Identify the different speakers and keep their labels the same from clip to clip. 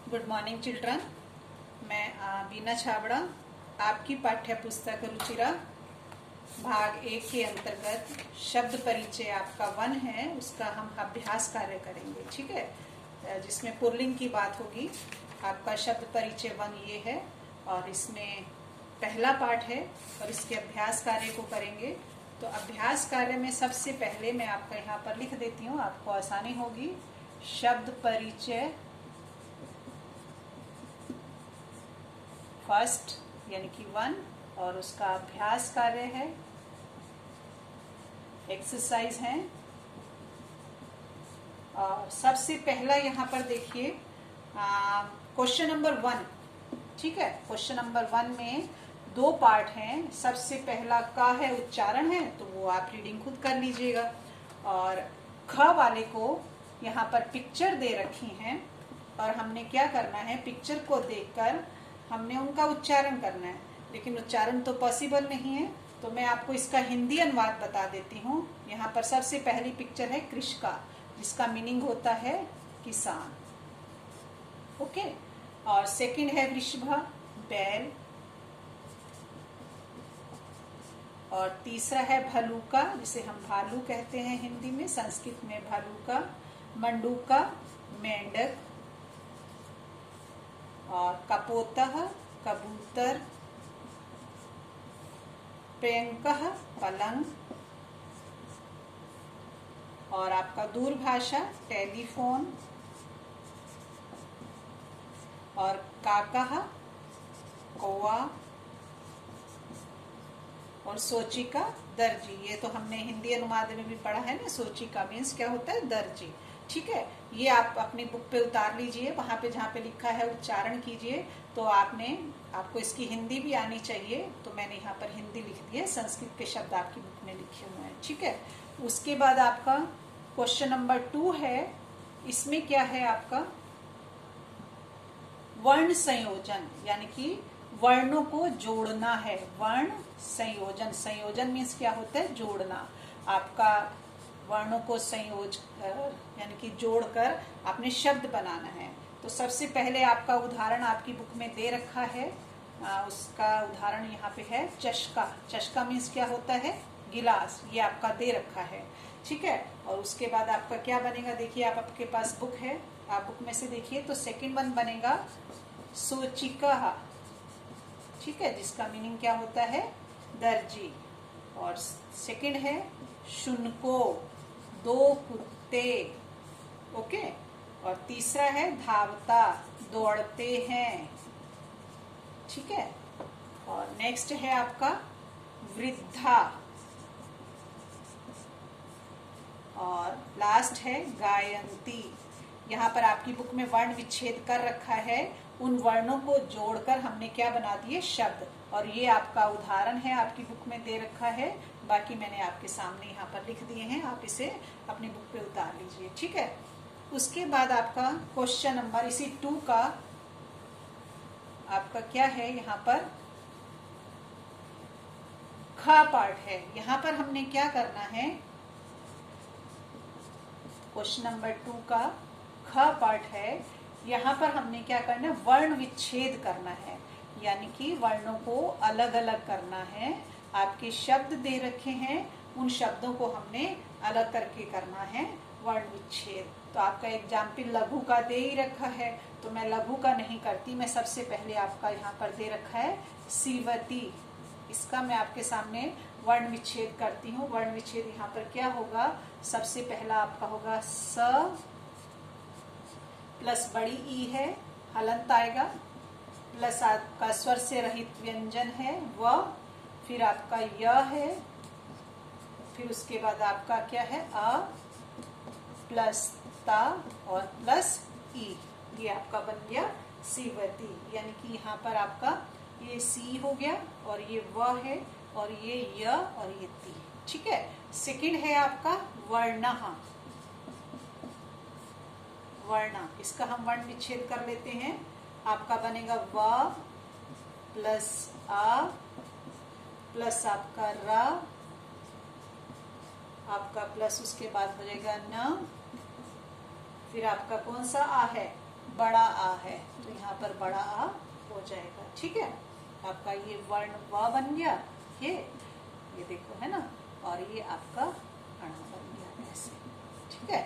Speaker 1: Good morning children. मैं बीना छाबड़ा आपकी पाठ्य पुस्तक रुचिरा भाग 1 के अंतर्गत शब्द परिचय आपका 1 है, उसका हम अभ्यास कार्य करेंगे। ठीक है, जिसमें पुल्लिंग की बात होगी। आपका शब्द परिचय 1 ये है और इसमें पहला पाठ है और इसके अभ्यास कार्य को करेंगे। तो अभ्यास कार्य में सबसे पहले मैं आपका यहाँ पर लिख देती हूँ, आपको आसानी होगी। शब्द परिचय फर्स्ट यानी कि 1 और उसका अभ्यास कार्य है, एक्सरसाइज है। और सबसे पहला यहाँ पर देखिए क्वेश्चन नंबर 1। ठीक है, क्वेश्चन नंबर 1 में 2 पार्ट हैं। सबसे पहला का है उच्चारण है, तो वो आप रीडिंग खुद कर लीजिएगा। और ख वाले को यहाँ पर पिक्चर दे रखी हैं और हमने क्या करना है, पिक्चर को देखकर हमने उनका उच्चारण करना है। लेकिन उच्चारण तो पॉसिबल नहीं है, तो मैं आपको इसका हिंदी अनुवाद बता देती हूँ। यहाँ पर सबसे पहली पिक्चर है कृषका, जिसका मीनिंग होता है किसान। ओके, और सेकंड है वृषभ, बैल। और तीसरा है भलूका, जिसे हम भालू कहते हैं हिंदी में, संस्कृत में भलूका। मंडूका, मेंढक। और कपोतः, कबूतर। प्रियंकः, पलंग। और आपका दूरभाषा, टेलीफोन। और काकः, कौवा। और सोचिका, दर्जी। ये तो हमने हिंदी अनुवाद में भी पढ़ा है ना, सोचिका मीन्स क्या होता है, दर्जी। ठीक है, ये आप अपनी बुक पे उतार लीजिए, वहां पे जहाँ पे लिखा है उच्चारण कीजिए। तो आपको इसकी हिंदी भी आनी चाहिए, तो मैंने यहाँ पर हिंदी लिख दी है, संस्कृत के शब्द आपकी बुक में लिखे हुए हैं। ठीक है, उसके बाद आपका क्वेश्चन नंबर 2 है। इसमें क्या है आपका वर्ण संयोजन, यानी कि वर्णों को जोड़ना है। वर्ण संयोजन, संयोजन मीन्स क्या होता है, जोड़ना। आपका वर्णों को यानी कि जोड़कर आपने शब्द बनाना है। तो सबसे पहले आपका उदाहरण आपकी बुक में दे रखा है। उसका उदाहरण यहाँ पे है चषका। चषका मीन्स क्या होता है, गिलास। ये आपका दे रखा है। ठीक है, और उसके बाद आपका क्या बनेगा, देखिए आप आपके पास बुक है, आप बुक में से देखिए। तो सेकंड वन बनेगा सोचिका। ठीक है, जिसका मीनिंग क्या होता है, दर्जी। और सेकंड है शुनको, 2 कुत्ते। ओके, और तीसरा है धावता, दौड़ते हैं। ठीक है, और नेक्स्ट है आपका वृद्धा। और लास्ट है गायंती। यहाँ पर आपकी बुक में वर्ण विच्छेद कर रखा है, उन वर्णों को जोड़कर हमने क्या बना दिए, शब्द। और ये आपका उदाहरण है, आपकी बुक में दे रखा है। बाकी मैंने आपके सामने यहाँ पर लिख दिए हैं, आप इसे अपनी बुक पे उतार लीजिए। ठीक है, उसके बाद आपका क्वेश्चन नंबर इसी 2 का आपका क्या है, यहाँ पर ख पार्ट है। यहाँ पर हमने क्या करना है, क्वेश्चन नंबर 2 का ख पार्ट है। यहाँ पर हमने क्या करना है, वर्ण विच्छेद करना है, यानी कि वर्णों को अलग अलग करना है। आपके शब्द दे रखे हैं, उन शब्दों को हमने अलग करके करना है वर्ण विच्छेद। तो आपका एग्जाम्पल लघु का दे ही रखा है, तो मैं लघु का नहीं करती। मैं सबसे पहले आपका यहाँ पर दे रखा है सीवती, इसका मैं आपके सामने वर्ण विच्छेद करती हूँ। वर्ण विच्छेद यहाँ पर क्या होगा, सबसे पहला आपका होगा स प्लस बड़ी ई है, हलंत आएगा, प्लस आपका स्वर से रहित व्यंजन है व, फिर आपका य है, फिर उसके बाद आपका क्या है अ प्लस ता और प्लस ई। ये आपका बन गया सीवती, यानी कि यहाँ पर आपका ये सी हो गया और ये व है और ये य और ये ती। ठीक है, सेकंड है आपका वर्णः। वर्ण, इसका हम वर्ण विच्छेद कर लेते हैं। आपका बनेगा व प्लस आ प्लस आपका र, आपका प्लस उसके बाद हो जाएगा न, फिर आपका कौन सा आ है, बड़ा आ है तो यहाँ पर बड़ा आ हो जाएगा। ठीक है, आपका ये वर्ण व बन गया, ये देखो है ना, और ये आपका अण बन गया ऐसे। ठीक है,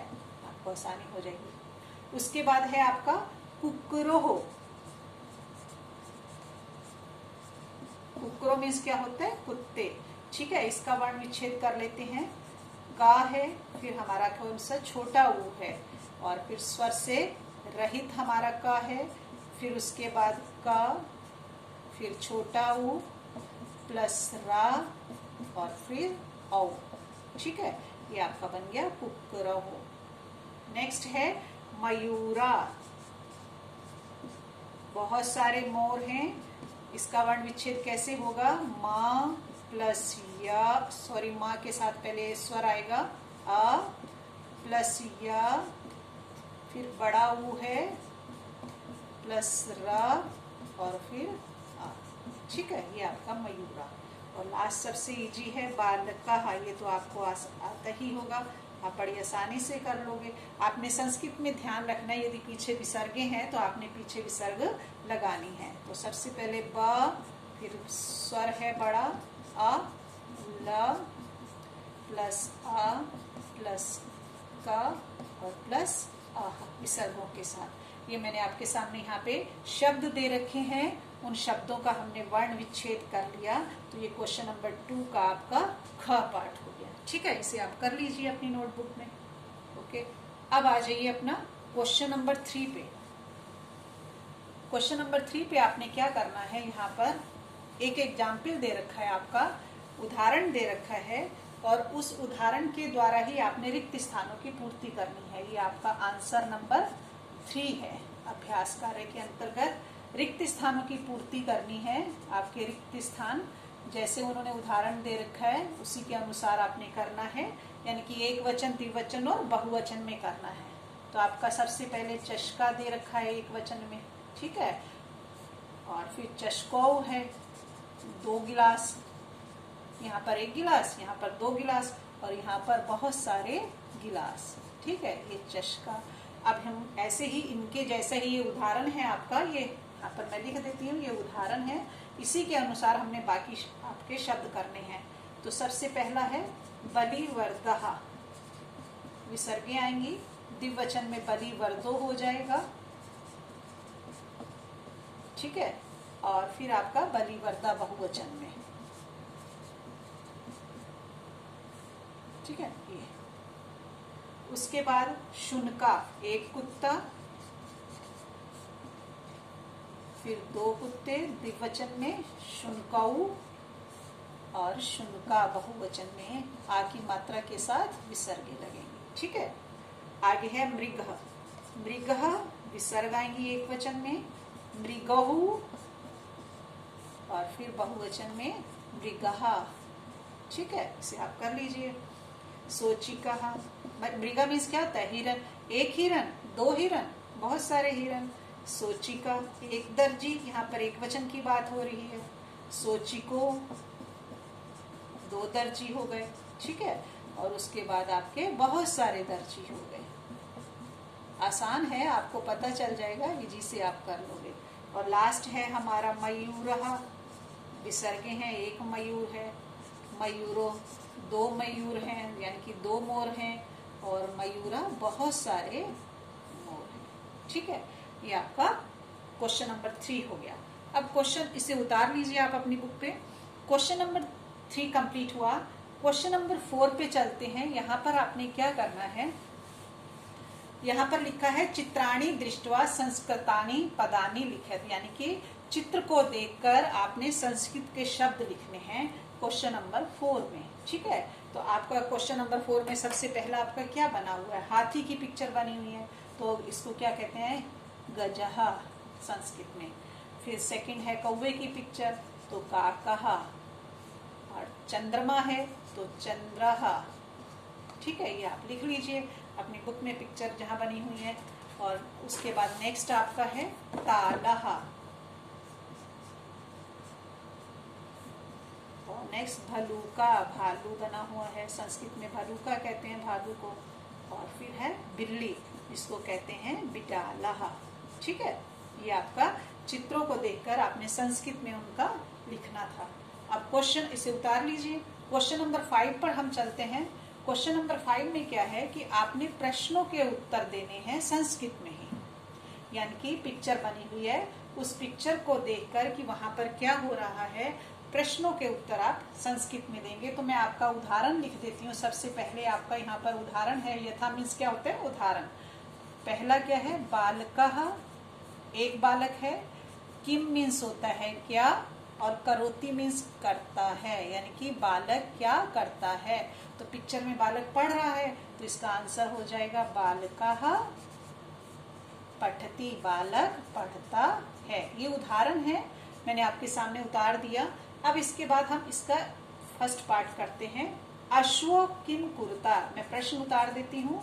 Speaker 1: आपको आसानी हो जाएगी। उसके बाद है आपका कुकरोह। कुकरो मीन्स क्या होता है, कुत्ते। ठीक है, इसका वर्ण विच्छेद कर लेते हैं। का है, फिर हमारा कौन सा छोटा ऊ है, और फिर स्वर से रहित हमारा का है, फिर उसके बाद का, फिर छोटा ऊ प्लस रा और फिर औ। ठीक है, ये आपका बन गया कुकरहो। नेक्स्ट है मयूरा। बहुत सारे मोर हैं, इसका वर्ण विच्छेद कैसे होगा, माँ प्लस या, सॉरी माँ के साथ पहले स्वर आएगा आ प्लस या, फिर बड़ा ऊ है प्लस रा और फिर आ। ठीक है, ये आपका मयूरा। और लास्ट सबसे इजी है बालकः। ये तो आपको आता ही होगा, आप बड़ी आसानी से कर लोगे। आपने संस्कृत में ध्यान रखना है, यदि पीछे विसर्गे हैं तो आपने पीछे विसर्ग लगानी है। तो सबसे पहले ब, फिर स्वर है बड़ा आ, ल प्लस आ प्लस का और प्लस आह विसर्गों के साथ। ये मैंने आपके सामने यहाँ पे शब्द दे रखे हैं, उन शब्दों का हमने वर्ण विच्छेद कर लिया। तो ये क्वेश्चन नंबर 2 का आपका ख पार्ट हो गया। ठीक है, इसे आप कर लीजिए अपनी नोटबुक में। ओके, अब आ जाइए अपना क्वेश्चन नंबर 3 पे। क्वेश्चन नंबर 3 पे आपने क्या करना है, यहाँ पर एक एग्जाम्पल दे रखा है, आपका उदाहरण दे रखा है, और उस उदाहरण के द्वारा ही आपने रिक्त स्थानों की पूर्ति करनी है। ये आपका आंसर नंबर 3 है। अभ्यास कार्य के अंतर्गत रिक्त स्थानों की पूर्ति करनी है। आपके रिक्त स्थान जैसे उन्होंने उदाहरण दे रखा है उसी के अनुसार आपने करना है, यानी कि एक वचन, द्विवचन और बहुवचन में करना है। तो आपका सबसे पहले चषका दे रखा है एक वचन में। ठीक है, और फिर चषकौ है 2 गिलास, यहाँ पर 1 गिलास, यहाँ पर 2 गिलास और यहाँ पर बहुत सारे गिलास। ठीक है, ये चषका। अब हम ऐसे ही इनके जैसे ही, ये उदाहरण है आपका, ये यहाँ पर मैं लिख देती हूँ, ये उदाहरण है, इसी के अनुसार हमने बाकी आपके शब्द करने हैं। तो सबसे पहला है बलिवर्दः, विसर्गे आएंगी, द्विवचन में बलिवर्दो हो जाएगा। ठीक है, और फिर आपका बलिवर्दा बहुवचन में। ठीक है, ये उसके बाद शुनका, एक कुत्ता, फिर 2 कुत्ते द्विवचन में शुनकौ, और शुनका बहुवचन में आ की मात्रा के साथ विसर्गे लगेंगे। ठीक है, आगे है मृगः। मृगः विसर्ग आएंगी एक वचन में, मृगहु, और फिर बहुवचन में मृगः। ठीक है, इसे आप कर लीजिए। सोचिकः, मृगा मीन्स क्या होता है, हिरन। एक हिरन, 2 हिरन, बहुत सारे हिरन। सोचिका, एक दर्जी, यहाँ पर एक वचन की बात हो रही है। सोचिको, 2 दर्जी हो गए। ठीक है, और उसके बाद आपके बहुत सारे दर्जी हो गए। आसान है, आपको पता चल जाएगा, इजी से आप कर लोगे। और लास्ट है हमारा मयूरः, विसर्गे हैं, एक मयूर है। मयूरो, 2 मयूर हैं, यानी कि 2 मोर हैं, और मयूरा बहुत सारे मोर हैं। ठीक है, ये आपका क्वेश्चन नंबर 3 हो गया। अब क्वेश्चन, इसे उतार लीजिए आप अपनी बुक पे। क्वेश्चन नंबर 3 कंप्लीट हुआ। क्वेश्चन नंबर 4 पे चलते हैं। यहाँ पर आपने क्या करना है, यहाँ पर लिखा है चित्राणि दृष्ट्वा संस्कृतानि पदानि लिखित, यानी कि चित्र को देखकर आपने संस्कृत के शब्द लिखने हैं क्वेश्चन नंबर 4 में। ठीक है, तो आपका क्वेश्चन नंबर 4 में सबसे पहला आपका क्या बना हुआ है, हाथी की पिक्चर बनी हुई है, तो इसको क्या कहते हैं, गजः संस्कृत में। फिर सेकंड है कौवे की पिक्चर, तो काकः, और चंद्रमा है तो चंद्रः। ठीक है, ये आप लिख लीजिए अपनी बुक में पिक्चर जहाँ बनी हुई है। और उसके बाद नेक्स्ट आपका है तालः, और नेक्स्ट भलूका, भालू बना हुआ है, संस्कृत में भलूका कहते हैं भालू को। और फिर है बिल्ली, इसको कहते हैं बिटालः। ठीक है, ये आपका चित्रों को देखकर आपने संस्कृत में उनका लिखना था। अब क्वेश्चन इसे उतार लीजिए। क्वेश्चन नंबर 5 पर हम चलते हैं। क्वेश्चन नंबर 5 में क्या है कि आपने प्रश्नों के उत्तर देने हैं संस्कृत में ही, यानी कि पिक्चर बनी हुई है, उस पिक्चर को देखकर कि वहां पर क्या हो रहा है, प्रश्नों के उत्तर आप संस्कृत में देंगे। तो मैं आपका उदाहरण लिख देती हूँ। सबसे पहले आपका यहाँ पर उदाहरण है। यथा मीन्स क्या होता है? उदाहरण। पहला क्या है? बालकः, एक बालक है। किम मीन्स होता है क्या, और करोति मीन्स करता है, यानी कि बालक क्या करता है। तो पिक्चर में बालक पढ़ रहा है, तो इसका आंसर हो जाएगा बालकः पठति, बालक पढ़ता है। ये उदाहरण है, मैंने आपके सामने उतार दिया। अब इसके बाद हम इसका फर्स्ट पार्ट करते हैं। अश्व किम कुरुता, मैं प्रश्न उतार देती हूँ।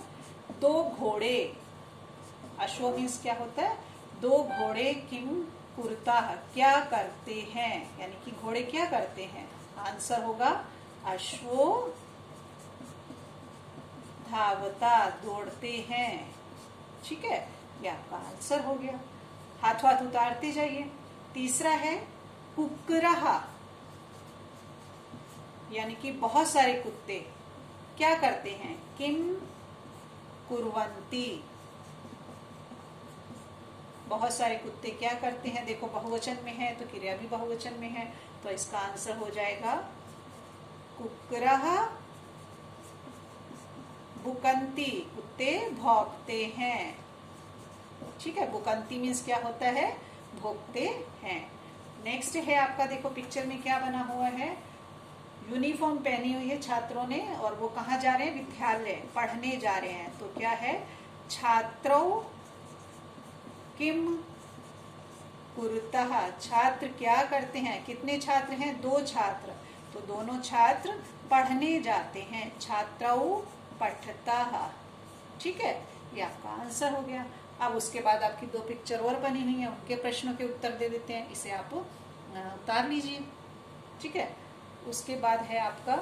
Speaker 1: दो घोड़े, अश्व मीन्स क्या होता है? दो घोड़े किम कुरुता, क्या करते हैं, यानी कि घोड़े क्या करते हैं। आंसर होगा अश्वो धावता, दौड़ते हैं। ठीक है, ये आपका आंसर हो गया। हाथ हाथ उतारते जाइए। तीसरा है कुक्कुरः, यानी कि बहुत सारे कुत्ते क्या करते हैं। किम कुर्वन्ति, बहुत सारे कुत्ते क्या करते हैं। देखो बहुवचन में है तो क्रिया भी बहुवचन में है, तो इसका आंसर हो जाएगा कुक्कुरः भुकन्ति, कुत्ते भौंकते हैं। ठीक है, भुकन्ति मीन्स क्या होता है? भौंकते हैं। नेक्स्ट है आपका, देखो पिक्चर में क्या बना हुआ है। यूनिफॉर्म पहनी हुई है छात्रों ने, और वो कहाँ जा रहे हैं? विद्यालय पढ़ने जा रहे हैं। तो क्या है? छात्रों किम कुरुतः, छात्र क्या करते हैं। कितने छात्र हैं? दो छात्र, तो दोनों छात्र पढ़ने जाते हैं। छात्रौ पठतः। ठीक है, ये आपका आंसर हो गया। अब उसके बाद आपकी दो पिक्चर और बनी हुई है, उनके प्रश्नों के उत्तर दे देते हैं। इसे आप उतार लीजिए। ठीक है, उसके बाद है आपका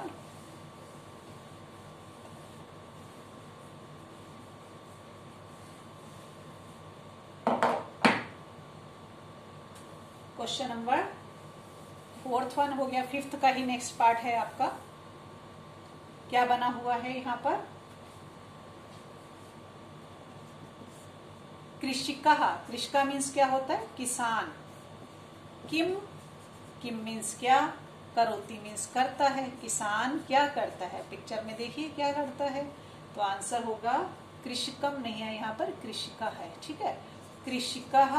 Speaker 1: क्वेश्चन नंबर 4th वन हो गया। 5th का ही नेक्स्ट पार्ट है आपका। क्या बना हुआ है यहाँ पर? कृषिकः, कृषिका मीन्स क्या होता है? किसान। किम, किम मीन्स क्या, करोति मीन्स करता है। किसान क्या करता है, पिक्चर में देखिए क्या करता है। तो आंसर होगा कृषिकम नहीं है यहाँ पर, कृषिका है। ठीक है, कृषिकः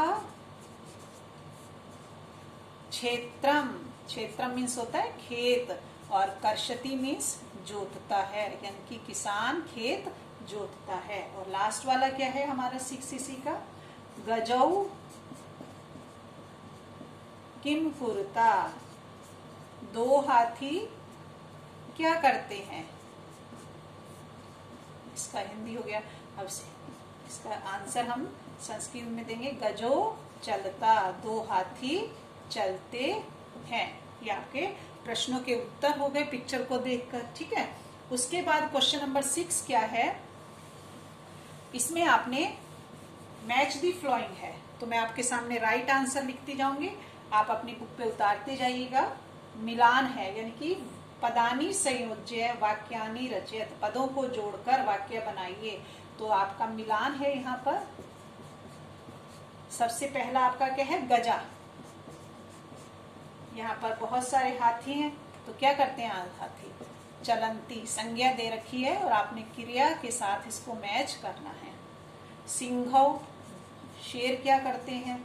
Speaker 1: क्षेत्रम, क्षेत्रम मीन्स होता है खेत, और कर्षति मीन्स जोतता है, यानी कि किसान खेत जोतता है। और लास्ट वाला क्या है हमारा 6cc का? गजौ किम कुरुता, दो हाथी क्या करते हैं। इसका हिंदी हो गया। अब इसका आंसर हम संस्कृत में देंगे। गजो चलता, दो हाथी चलते हैं। ये आपके प्रश्नों के उत्तर हो गए पिक्चर को देखकर। ठीक है, उसके बाद क्वेश्चन नंबर 6 क्या है? इसमें आपने मैच दी फ्लोइंग है, तो मैं आपके सामने राइट आंसर लिखती जाऊंगी, आप अपनी बुक पे उतारते जाइएगा। मिलान है, यानी कि पदानी संयोज्य वाक्यानि रचयत, पदों को जोड़कर वाक्य बनाइए। तो आपका मिलान है यहाँ पर। सबसे पहला आपका क्या है? गजा। यहाँ पर बहुत सारे हाथी हैं, तो क्या करते हैं हाथी? चलंती, संज्ञा दे रखी है और आपने क्रिया के साथ इसको मैच करना है। सिंघौ, शेर क्या करते हैं?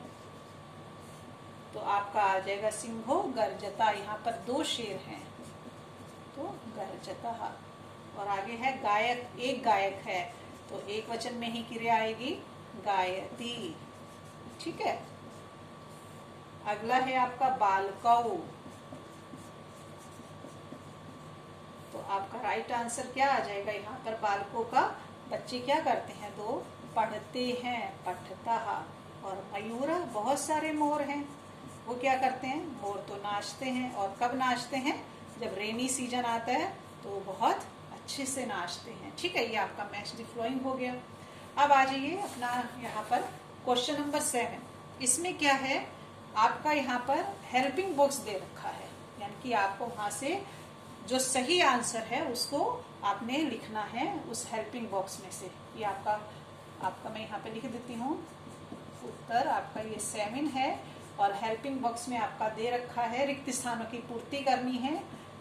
Speaker 1: तो आपका आ जाएगा सिंघो गर्जता, यहाँ पर दो शेर हैं तो गर्जता। और आगे है गायक, एक गायक है तो एक वचन में ही क्रिया आएगी गायती। ठीक है, अगला है आपका बालकौ, तो आपका राइट आंसर क्या आ जाएगा यहाँ पर? बालकों का बच्चे क्या करते हैं? दो पढ़ते हैं, पठता। और मयूर, बहुत सारे मोर हैं, वो क्या करते हैं? मोर तो नाचते हैं, और कब नाचते हैं? जब रेनी सीजन आता है तो बहुत अच्छे से नाचते हैं। ठीक है, ये आपका मैच द फ्लोइंग हो गया। अब आ जाइए अपना यहाँ पर क्वेश्चन नंबर 7, इसमें क्या है, आपका यहाँ पर हेल्पिंग बॉक्स दे रखा है, यानी कि आपको वहां से जो सही आंसर है उसको आपने लिखना है उस हेल्पिंग बॉक्स में से। ये आपका मैं यहाँ पे लिख देती हूँ, उत्तर आपका ये 7 है और हेल्पिंग बॉक्स में आपका दे रखा है रिक्त स्थानों की पूर्ति करनी है,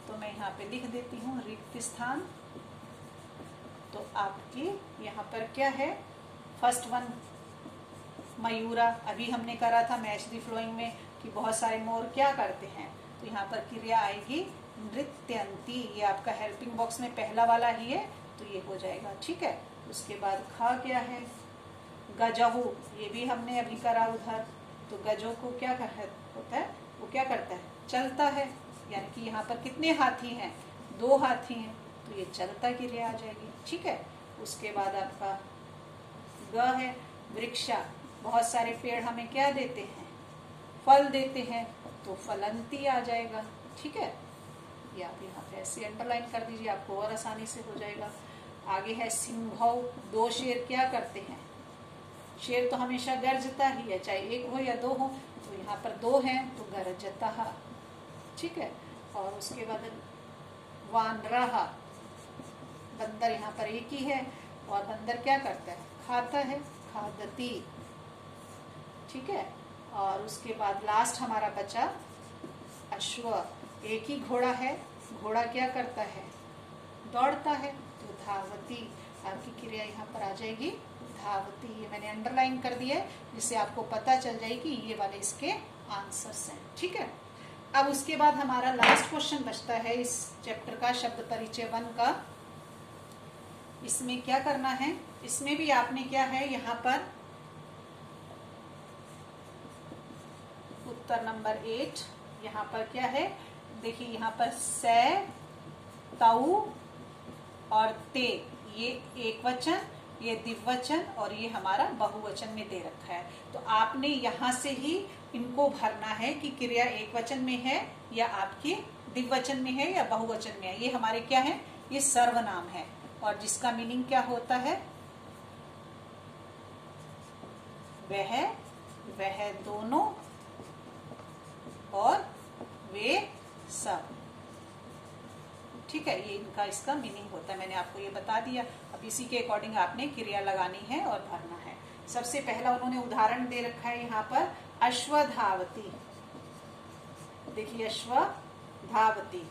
Speaker 1: तो मैं यहाँ पे लिख देती हूँ रिक्त स्थान। तो आपकी यहाँ पर क्या है, फर्स्ट वन मयूरा, अभी हमने करा था मैच द फ्लोइंग में कि बहुत सारे मोर क्या करते हैं, तो यहाँ पर क्रिया आएगी नृत्यंती, ये आपका हेल्पिंग बॉक्स में पहला वाला ही है तो ये हो जाएगा, ठीक है। उसके बाद खा क्या है, गजहू, ये भी हमने अभी करा उधर, तो गजो को क्या होता है, वो क्या करता है, चलता है, यानी कि यहाँ पर कितने हाथी हैं, 2 हाथी हैं, तो ये चलता क्रिया आ जाएगी, ठीक है। उसके बाद आपका ग है, वृक्षा, बहुत सारे पेड़ हमें क्या देते हैं, फल देते हैं, तो फलंती आ जाएगा, ठीक है। ये आप यहाँ पे ऐसे अंडरलाइन कर दीजिए, आपको और आसानी से हो जाएगा। आगे है सिंहौ, 2 शेर क्या करते हैं, शेर तो हमेशा गरजता ही है, चाहे 1 हो या 2 हो, तो यहाँ पर 2 हैं तो गरजता, ठीक है। और उसके बाद वानरहा, बंदर यहाँ पर एक ही है और बंदर क्या करता है, खाता है, खादती, ठीक है। और उसके बाद लास्ट हमारा बचा अश्व, एक ही घोड़ा है, घोड़ा क्या करता है, दौड़ता है, तो धावती, आपकी क्रिया यहाँ पर आ जाएगी धावती, ये मैंने अंडरलाइन कर दिया है जिससे आपको पता चल जाए कि ये वाले इसके आंसर्स हैं, ठीक है। अब उसके बाद हमारा लास्ट क्वेश्चन बचता है इस चैप्टर का, शब्द परिचय 1 का। इसमें क्या करना है, इसमें भी आपने क्या है, यहाँ पर उत्तर नंबर 8, यहाँ पर क्या है, देखिए यहाँ पर से, ताऊ और ते, ये एक वचन, ये द्विवचन और ये हमारा बहुवचन में दे रखा है, तो आपने यहाँ से ही इनको भरना है कि क्रिया एक वचन में है या आपकी द्विवचन में है या बहुवचन में है। ये हमारे क्या है, ये सर्वनाम है और जिसका मीनिंग क्या होता है, वह दोनों और वे सब, ठीक है, ये इनका इसका मीनिंग होता है, मैंने आपको ये बता दिया। अब इसी के अकॉर्डिंग आपने क्रिया लगानी है और भरना है। सबसे पहला उन्होंने उदाहरण दे रखा है यहाँ पर, अश्वधावती, देखिए अश्वधावती,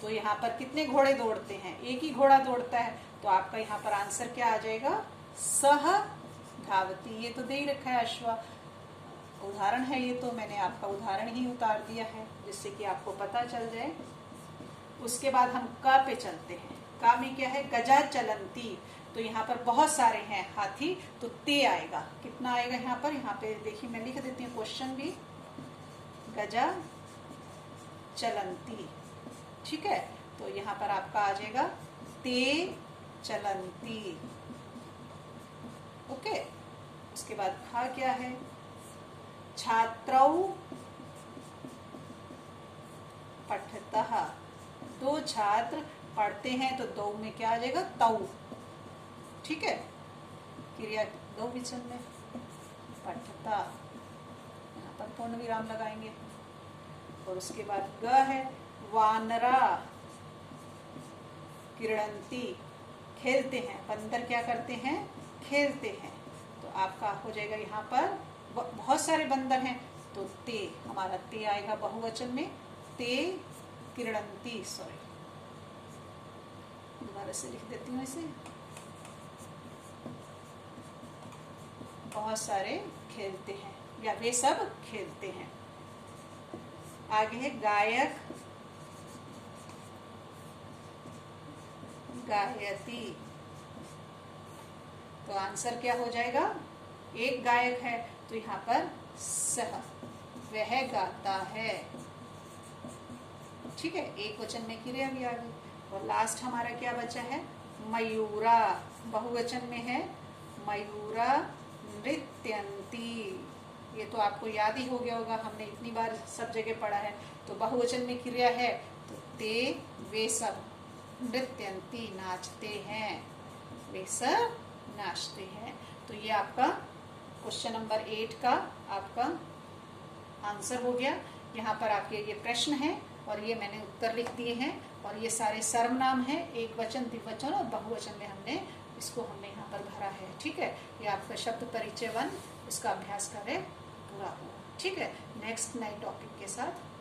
Speaker 1: तो यहाँ पर कितने घोड़े दौड़ते हैं, एक ही घोड़ा दौड़ता है, तो आपका यहाँ पर आंसर क्या आ जाएगा, सह धावती, ये तो दे ही रखा है, अश्व उदाहरण है ये, तो मैंने आपका उदाहरण ही उतार दिया है जिससे कि आपको पता चल जाए। उसके बाद हम का पे चलते हैं, का में क्या है, गजा चलंती, तो यहाँ पर बहुत सारे हैं हाथी, तो ते आएगा, कितना आएगा यहाँ पर, यहाँ पे देखिए मैं लिख देती हूँ क्वेश्चन भी, गजा चलंती, ठीक है, तो यहाँ पर आपका आ जाएगा ते चलंती, ओके। उसके बाद खा क्या है, छात्रौ पठतः, 2 छात्र पढ़ते हैं, तो 2 में क्या आ जाएगा, तौ, ठीक है, क्रिया 2 वचन में, पठता, यहाँ पर पूर्ण विराम लगाएंगे। और उसके बाद ग है, वानरा क्रीडंती, खेलते हैं, बंदर क्या करते हैं, खेलते हैं, तो आपका हो जाएगा यहाँ पर बहुत सारे बंदर हैं, तो ते, हमारा ते आएगा बहुवचन में, ते क्रीडंती, सॉरी दोबारा से लिख देती हूँ इसे, बहुत सारे खेलते हैं या वे सब खेलते हैं। आगे है गायक गायती, तो आंसर क्या हो जाएगा, एक गायक है, तो यहाँ पर सह, वह गाता है, ठीक है, एक वचन में क्रिया भी आ गई। और लास्ट हमारा क्या बचा है, मयूरा, बहुवचन में है, मयूरा नृत्यंती, ये तो आपको याद ही हो गया होगा, हमने इतनी बार सब जगह पढ़ा है। तो बहुवचन में क्रिया है, तो ते वे सब नृत्यंती नाचते हैं, वे सब नाचते हैं। तो ये आपका क्वेश्चन नंबर 8 का आपका आंसर हो गया। यहाँ पर आपके ये प्रश्न है और ये मैंने उत्तर लिख दिए हैं, और ये सारे सर्वनाम है, एक वचन, द्विवचन और बहुवचन में हमने यहाँ पर भरा है। ठीक है, ये आपका शब्द परिचय 1 इसका अभ्यास कार्य पूरा हुआ। ठीक है, नेक्स्ट नए टॉपिक के साथ